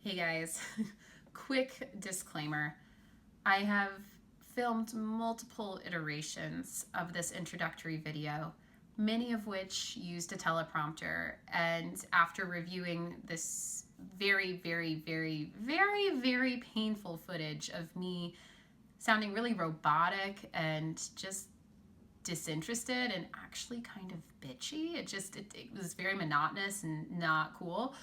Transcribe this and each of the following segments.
Hey guys, quick disclaimer. I have filmed multiple iterations of this introductory video, many of which used a teleprompter, and after reviewing this very painful footage of me sounding really robotic and just disinterested and actually kind of bitchy, it was very monotonous and not cool.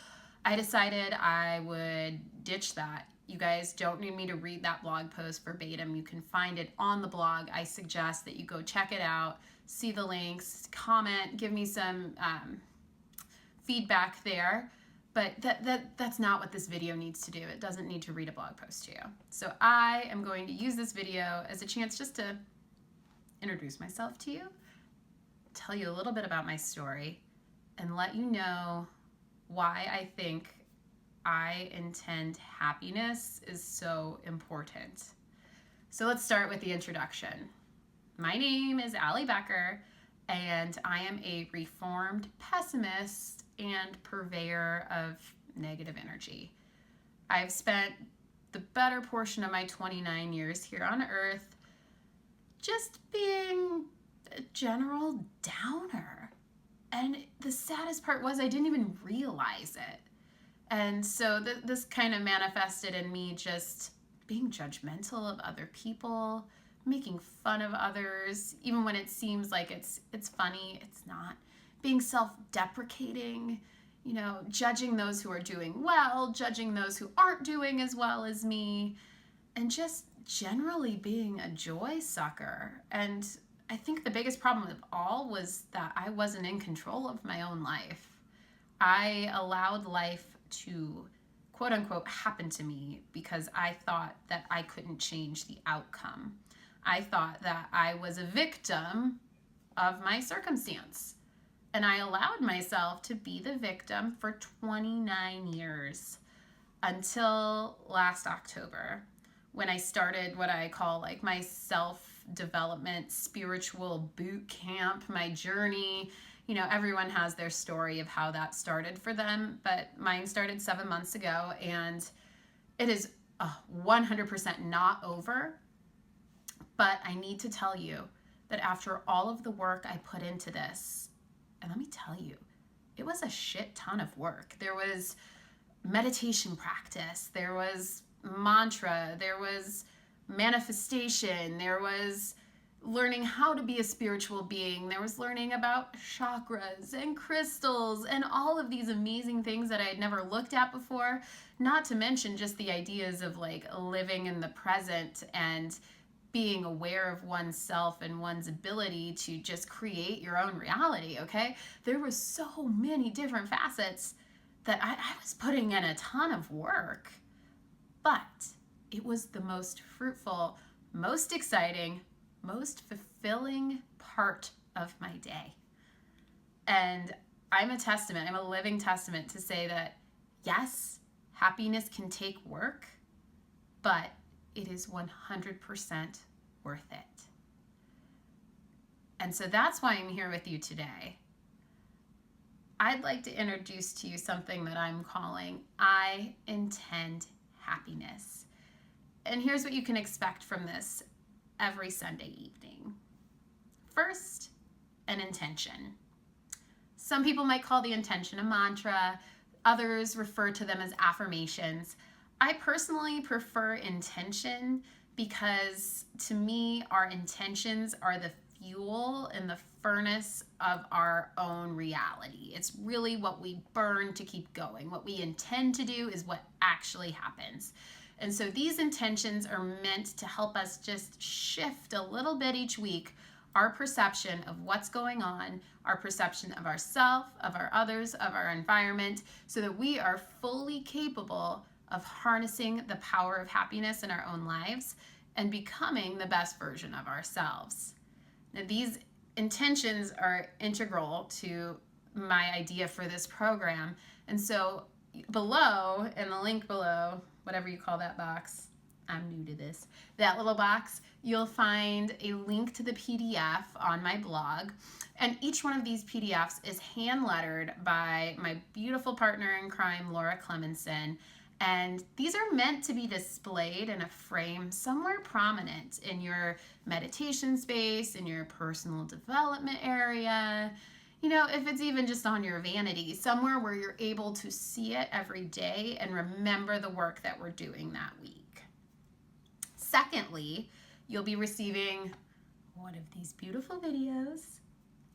I decided I would ditch that. You guys don't need me to read that blog post verbatim. You can find it on the blog. I suggest that you go check it out, see the links, comment, give me some feedback there. But that's not what this video needs to do. It doesn't need to read a blog post to you. So I am going to use this video as a chance just to introduce myself to you, tell you a little bit about my story, and let you know why I think I intend happiness is so important. So let's start with the introduction. My name is Allie Becker, and I am a reformed pessimist and purveyor of negative energy. I've spent the better portion of my 29 years here on Earth just being a general downer. And the saddest part was I didn't even realize it. And so this kind of manifested in me just being judgmental of other people, making fun of others, even when it seems like it's funny, it's not. Being self-deprecating, judging those who are doing well, judging those who aren't doing as well as me, and just generally being a joy sucker. And I think the biggest problem of all was that I wasn't in control of my own life. I allowed life to, quote unquote, happen to me because I thought that I couldn't change the outcome. I thought that I was a victim of my circumstance. And I allowed myself to be the victim for 29 years until last October, when I started what I call like my self-development spiritual boot camp, my journey. Everyone has their story of how that started for them, but mine started 7 months ago, and it is 100% not over. But I need to tell you that after all of the work I put into this, and let me tell you, it was a shit ton of work. There was meditation practice, there was mantra, there was manifestation, there was learning how to be a spiritual being, there was learning about chakras and crystals and all of these amazing things that I had never looked at before, not to mention just the ideas of like living in the present and being aware of oneself and one's ability to just create your own reality, okay? There was so many different facets that I was putting in a ton of work, but it was the most fruitful, most exciting, most fulfilling part of my day. And I'm a living testament to say that, yes, happiness can take work, but it is 100% worth it. And so that's why I'm here with you today. I'd like to introduce to you something that I'm calling I Intend Happiness. And here's what you can expect from this every Sunday evening. First, an intention. Some people might call the intention a mantra. Others refer to them as affirmations. I personally prefer intention because to me, our intentions are the fuel in the furnace of our own reality. It's really what we burn to keep going. What we intend to do is what actually happens. And so these intentions are meant to help us just shift a little bit each week our perception of what's going on, our perception of ourselves, of our others, of our environment, so that we are fully capable of harnessing the power of happiness in our own lives and becoming the best version of ourselves. Now, these intentions are integral to my idea for this program. And so below, in the link below, whatever you call that box, I'm new to this, that little box, you'll find a link to the PDF on my blog. And each one of these PDFs is hand lettered by my beautiful partner in crime, Laura Clemenson. And these are meant to be displayed in a frame somewhere prominent in your meditation space, in your personal development area. You know, if it's even just on your vanity, somewhere where you're able to see it every day and remember the work that we're doing that week. Secondly, you'll be receiving one of these beautiful videos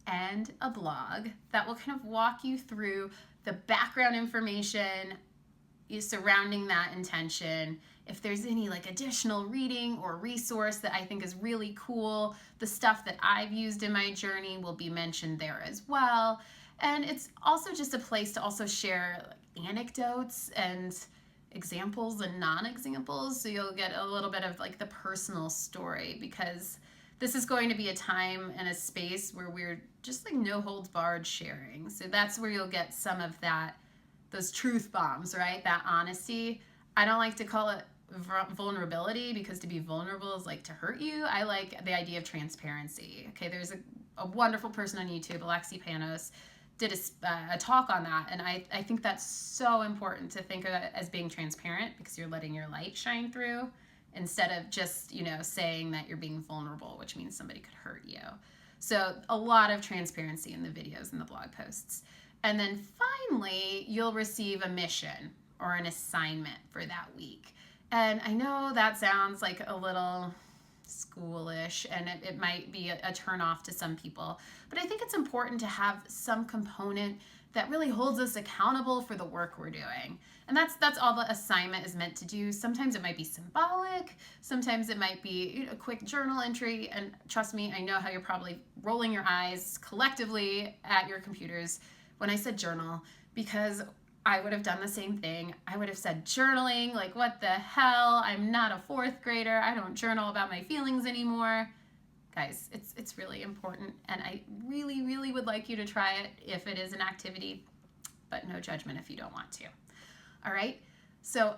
and a blog that will kind of walk you through the background information surrounding that intention. If there's any like additional reading or resource that I think is really cool, the stuff that I've used in my journey will be mentioned there as well. And it's also just a place to also share like anecdotes and examples and non-examples, so you'll get a little bit of like the personal story, because this is going to be a time and a space where we're just like no holds barred sharing. So that's where you'll get some of that, those truth bombs, right? That honesty. I don't like to call it vulnerability, because to be vulnerable is like to hurt you. I like the idea of transparency. Okay, there's a wonderful person on YouTube, Alexi Panos, did a talk on that, and I think that's so important to think of it as being transparent, because you're letting your light shine through instead of just, you know, saying that you're being vulnerable, which means somebody could hurt you. So a lot of transparency in the videos and the blog posts. And then finally, you'll receive a mission or an assignment for that week. And I know that sounds like a little schoolish, and it might be a turn off to some people, but I think it's important to have some component that really holds us accountable for the work we're doing. And that's all the assignment is meant to do. Sometimes it might be symbolic, sometimes it might be a quick journal entry, and trust me, I know how you're probably rolling your eyes collectively at your computers when I said journal, because I would have done the same thing. I would have said journaling, like what the hell? I'm not a fourth grader. I don't journal about my feelings anymore. Guys, it's really important, and I really, really would like you to try it if it is an activity, but no judgment if you don't want to. All right? So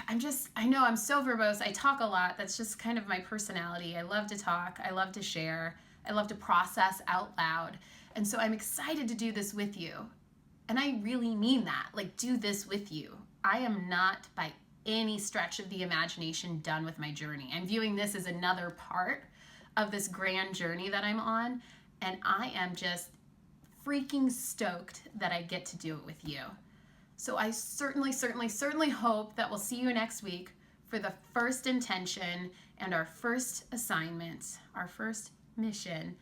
I know I'm so verbose. I talk a lot. That's just kind of my personality. I love to talk. I love to share. I love to process out loud. And so I'm excited to do this with you. And I really mean that, like, do this with you. I am not by any stretch of the imagination done with my journey. I'm viewing this as another part of this grand journey that I'm on, and I am just freaking stoked that I get to do it with you. So I certainly hope that we'll see you next week for the first intention and our first assignment, our first mission.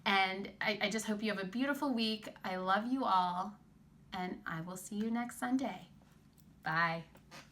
And I just hope you have a beautiful week. I love you all, and I will see you next Sunday. Bye.